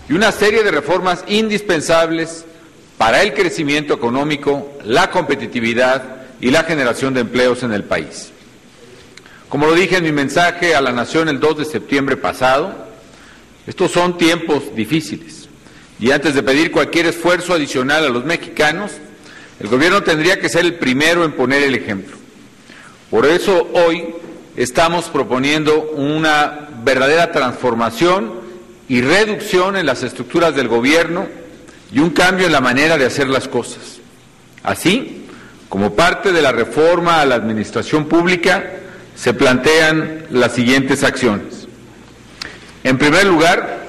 y una serie de reformas indispensables para el crecimiento económico, la competitividad y la generación de empleos en el país. Como lo dije en mi mensaje a la Nación el 2 de septiembre pasado, estos son tiempos difíciles y antes de pedir cualquier esfuerzo adicional a los mexicanos, el gobierno tendría que ser el primero en poner el ejemplo. Por eso hoy estamos proponiendo una verdadera transformación y reducción en las estructuras del gobierno y un cambio en la manera de hacer las cosas. Así, como parte de la reforma a la administración pública, se plantean las siguientes acciones. En primer lugar,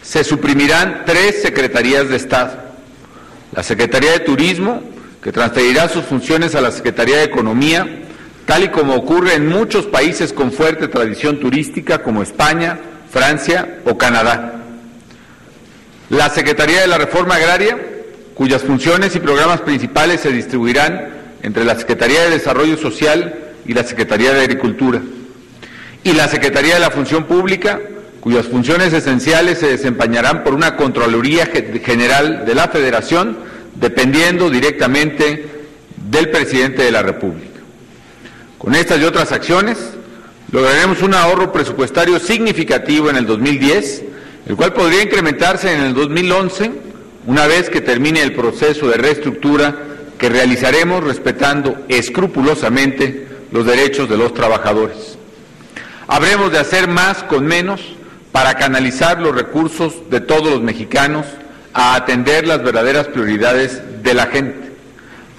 se suprimirán 3 secretarías de Estado. La Secretaría de Turismo, que transferirá sus funciones a la Secretaría de Economía, tal y como ocurre en muchos países con fuerte tradición turística como España, Francia o Canadá. La Secretaría de la Reforma Agraria, cuyas funciones y programas principales se distribuirán entre la Secretaría de Desarrollo Social y la Secretaría de Agricultura. Y la Secretaría de la Función Pública, cuyas funciones esenciales se desempeñarán por una Contraloría General de la Federación, dependiendo directamente del Presidente de la República. Con estas y otras acciones, lograremos un ahorro presupuestario significativo en el 2010, el cual podría incrementarse en el 2011, una vez que termine el proceso de reestructura que realizaremos respetando escrupulosamente los derechos de los trabajadores. Habremos de hacer más con menos para canalizar los recursos de todos los mexicanos a atender las verdaderas prioridades de la gente.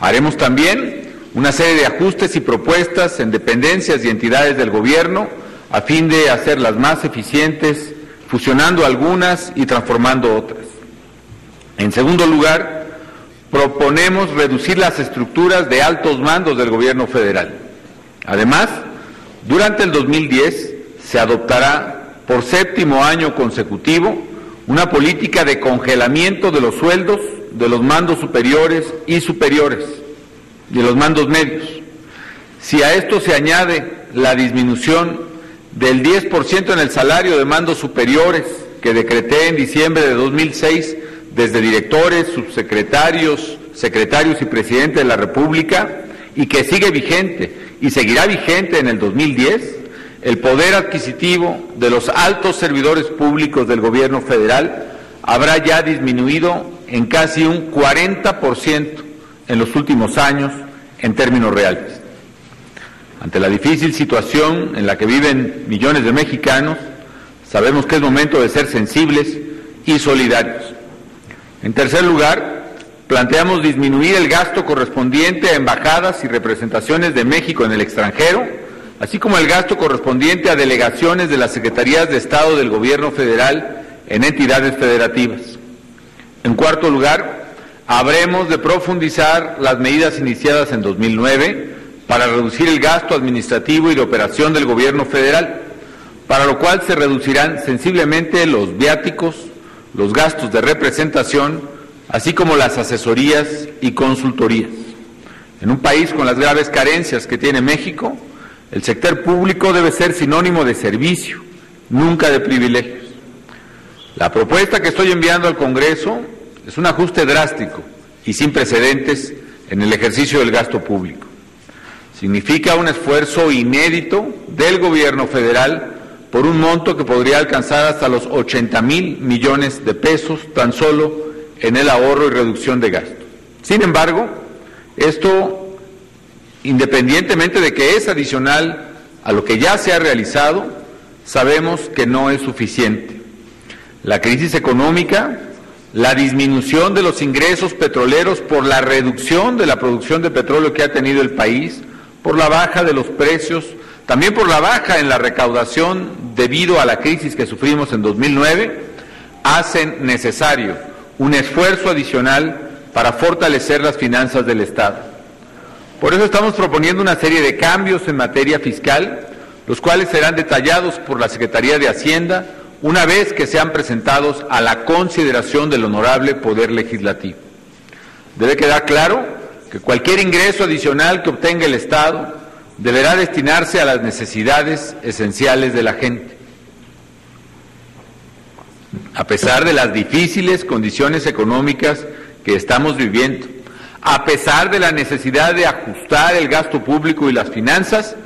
Haremos también una serie de ajustes y propuestas en dependencias y entidades del gobierno a fin de hacerlas más eficientes, fusionando algunas y transformando otras. En segundo lugar, proponemos reducir las estructuras de altos mandos del gobierno federal. Además, durante el 2010 se adoptará por 7º año consecutivo una política de congelamiento de los sueldos de los mandos superiores y de los mandos medios. Si a esto se añade la disminución del 10% en el salario de mandos superiores que decreté en diciembre de 2006 desde directores, subsecretarios, secretarios y presidente de la República, y que sigue vigente y seguirá vigente en el 2010, el poder adquisitivo de los altos servidores públicos del gobierno federal habrá ya disminuido en casi un 40% en los últimos años en términos reales. Ante la difícil situación en la que viven millones de mexicanos, sabemos que es momento de ser sensibles y solidarios. En tercer lugar, planteamos disminuir el gasto correspondiente a embajadas y representaciones de México en el extranjero, así como el gasto correspondiente a delegaciones de las Secretarías de Estado del Gobierno Federal en entidades federativas. En cuarto lugar, habremos de profundizar las medidas iniciadas en 2009 para reducir el gasto administrativo y de operación del Gobierno Federal, para lo cual se reducirán sensiblemente los viáticos, los gastos de representación, así como las asesorías y consultorías. En un país con las graves carencias que tiene México, el sector público debe ser sinónimo de servicio, nunca de privilegios. La propuesta que estoy enviando al Congreso es un ajuste drástico y sin precedentes en el ejercicio del gasto público. Significa un esfuerzo inédito del gobierno federal por un monto que podría alcanzar hasta los 80,000 millones de pesos tan solo en el ahorro y reducción de gasto. Sin embargo, esto, independientemente de que es adicional a lo que ya se ha realizado, sabemos que no es suficiente. La crisis económica, la disminución de los ingresos petroleros por la reducción de la producción de petróleo que ha tenido el país, por la baja de los precios, también por la baja en la recaudación debido a la crisis que sufrimos en 2009, hacen necesario un esfuerzo adicional para fortalecer las finanzas del Estado. Por eso estamos proponiendo una serie de cambios en materia fiscal, los cuales serán detallados por la Secretaría de Hacienda una vez que sean presentados a la consideración del honorable Poder Legislativo. Debe quedar claro que cualquier ingreso adicional que obtenga el Estado deberá destinarse a las necesidades esenciales de la gente. a pesar de las difíciles condiciones económicas que estamos viviendo, a pesar de la necesidad de ajustar el gasto público y las finanzas,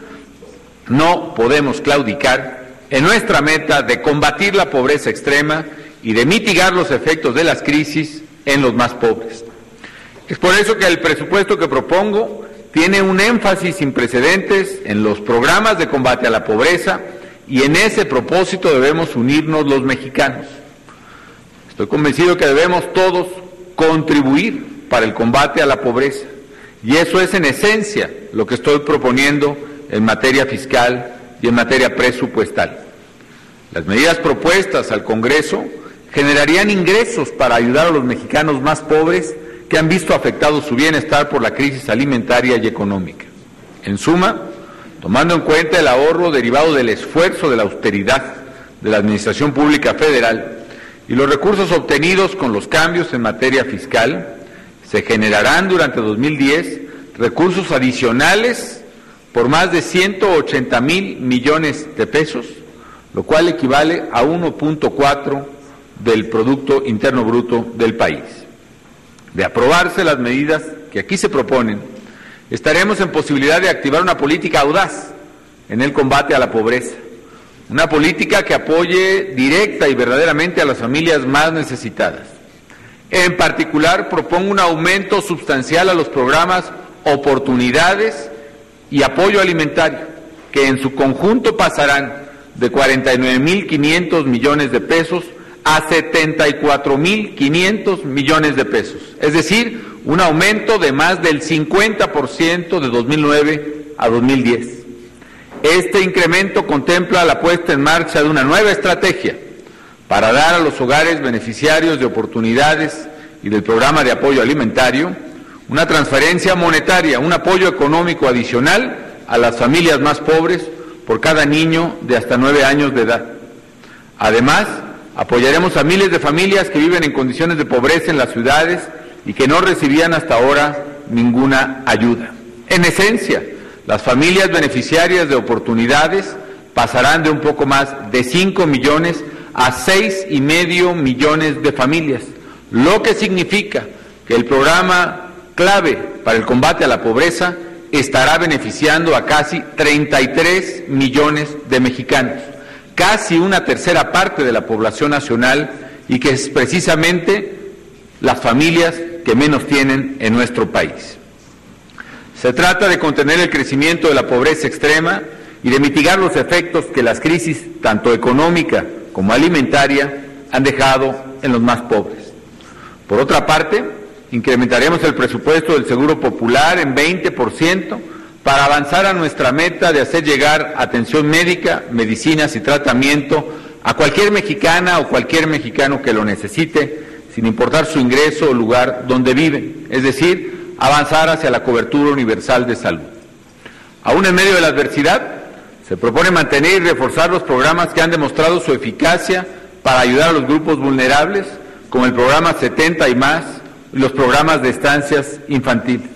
no podemos claudicar en nuestra meta de combatir la pobreza extrema y de mitigar los efectos de las crisis en los más pobres. Es por eso que el presupuesto que propongo tiene un énfasis sin precedentes en los programas de combate a la pobreza, y en ese propósito debemos unirnos los mexicanos. Estoy convencido que debemos todos contribuir para el combate a la pobreza, y eso es en esencia lo que estoy proponiendo en materia fiscal y en materia presupuestal. Las medidas propuestas al Congreso generarían ingresos para ayudar a los mexicanos más pobres que han visto afectado su bienestar por la crisis alimentaria y económica. En suma, tomando en cuenta el ahorro derivado del esfuerzo de la austeridad de la Administración Pública Federal y los recursos obtenidos con los cambios en materia fiscal, se generarán durante 2010 recursos adicionales por más de 180,000 millones de pesos, lo cual equivale a 1.4 del Producto Interno Bruto del país. De aprobarse las medidas que aquí se proponen, estaremos en posibilidad de activar una política audaz en el combate a la pobreza, una política que apoye directa y verdaderamente a las familias más necesitadas. En particular, propongo un aumento sustancial a los programas Oportunidades y Apoyo Alimentario, que en su conjunto pasarán de 49,500 millones de pesos a 74,500 millones de pesos, es decir, un aumento de más del 50% de 2009 a 2010. Este incremento contempla la puesta en marcha de una nueva estrategia para dar a los hogares beneficiarios de Oportunidades y del programa de apoyo alimentario una transferencia monetaria, un apoyo económico adicional a las familias más pobres por cada niño de hasta 9 años de edad. Además, apoyaremos a miles de familias que viven en condiciones de pobreza en las ciudades y que no recibían hasta ahora ninguna ayuda. En esencia, las familias beneficiarias de Oportunidades pasarán de un poco más de 5 millones a 6,5 millones de familias, lo que significa que el programa clave para el combate a la pobreza estará beneficiando a casi 33 millones de mexicanos, casi una tercera parte de la población nacional, y que es precisamente las familias que menos tienen en nuestro país. Se trata de contener el crecimiento de la pobreza extrema y de mitigar los efectos que las crisis, tanto económica como alimentaria, han dejado en los más pobres. Por otra parte, incrementaremos el presupuesto del Seguro Popular en 20% para avanzar a nuestra meta de hacer llegar atención médica, medicinas y tratamiento a cualquier mexicana o cualquier mexicano que lo necesite, sin importar su ingreso o lugar donde viven, es decir, avanzar hacia la cobertura universal de salud. Aún en medio de la adversidad, se propone mantener y reforzar los programas que han demostrado su eficacia para ayudar a los grupos vulnerables, como el programa 70 y más, y los programas de estancias infantiles.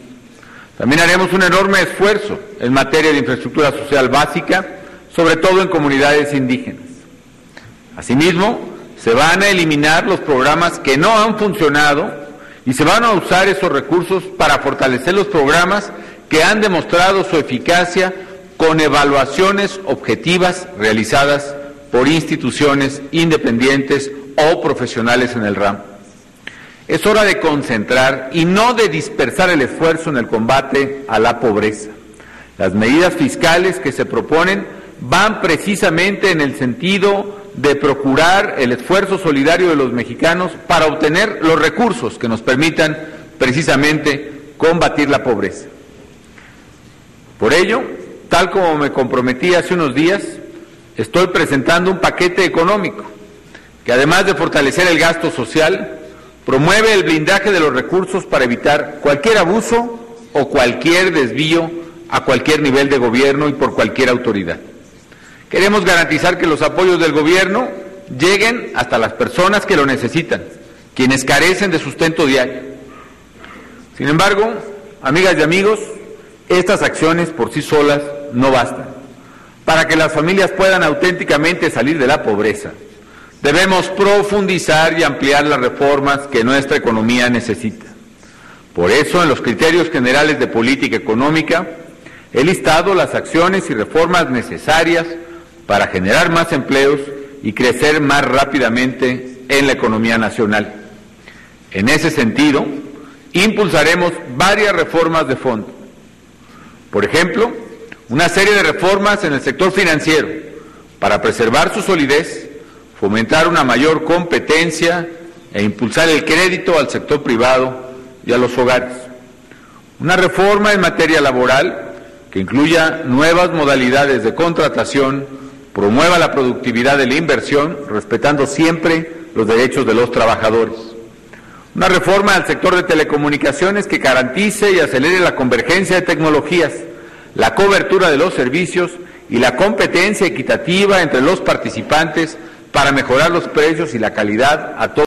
También haremos un enorme esfuerzo en materia de infraestructura social básica, sobre todo en comunidades indígenas. Asimismo, se van a eliminar los programas que no han funcionado y se van a usar esos recursos para fortalecer los programas que han demostrado su eficacia con evaluaciones objetivas realizadas por instituciones independientes o profesionales en el ramo. Es hora de concentrar y no de dispersar el esfuerzo en el combate a la pobreza. Las medidas fiscales que se proponen van precisamente en el sentido de procurar el esfuerzo solidario de los mexicanos para obtener los recursos que nos permitan precisamente combatir la pobreza. Por ello, tal como me comprometí hace unos días, estoy presentando un paquete económico que, además de fortalecer el gasto social, promueve el blindaje de los recursos para evitar cualquier abuso o cualquier desvío a cualquier nivel de gobierno y por cualquier autoridad. Queremos garantizar que los apoyos del gobierno lleguen hasta las personas que lo necesitan, quienes carecen de sustento diario. Sin embargo, amigas y amigos, estas acciones por sí solas no bastan. Para que las familias puedan auténticamente salir de la pobreza, Debemos profundizar y ampliar las reformas que nuestra economía necesita. Por eso, en los criterios generales de política económica, he listado las acciones y reformas necesarias para generar más empleos y crecer más rápidamente en la economía nacional. En ese sentido, impulsaremos varias reformas de fondo. Por ejemplo, una serie de reformas en el sector financiero para preservar su solidez, fomentar una mayor competencia e impulsar el crédito al sector privado y a los hogares. Una reforma en materia laboral que incluya nuevas modalidades de contratación, promueva la productividad de la inversión, respetando siempre los derechos de los trabajadores. Una reforma al sector de telecomunicaciones que garantice y acelere la convergencia de tecnologías, la cobertura de los servicios y la competencia equitativa entre los participantes para mejorar los precios y la calidad a todos.